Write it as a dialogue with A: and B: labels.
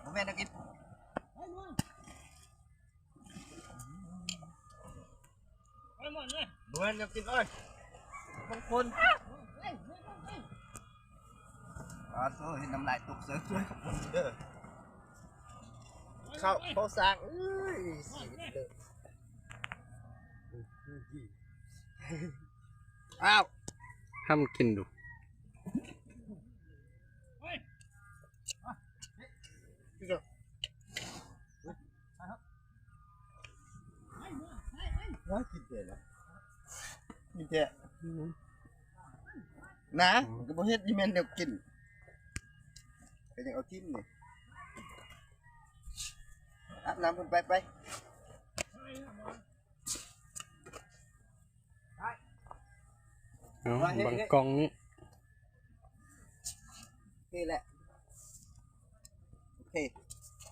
A: ผมแม่นักกินดูแม่นักกินเอ้ยบางคนเห็นน้ำลายตกเสือช่วยกับผมเด้อเขาสร้างสีเด้ออ้าว
B: ห้ามกินดู
A: น้อยกินเจนะกินเจนะก็บ่เฮ็ดอีเมนเดียวกินก็ยังเอาทิ้มนี่อาบน้ำเพิ่นไป
B: เอาบางกองนี้
A: โอเคแหละโอเค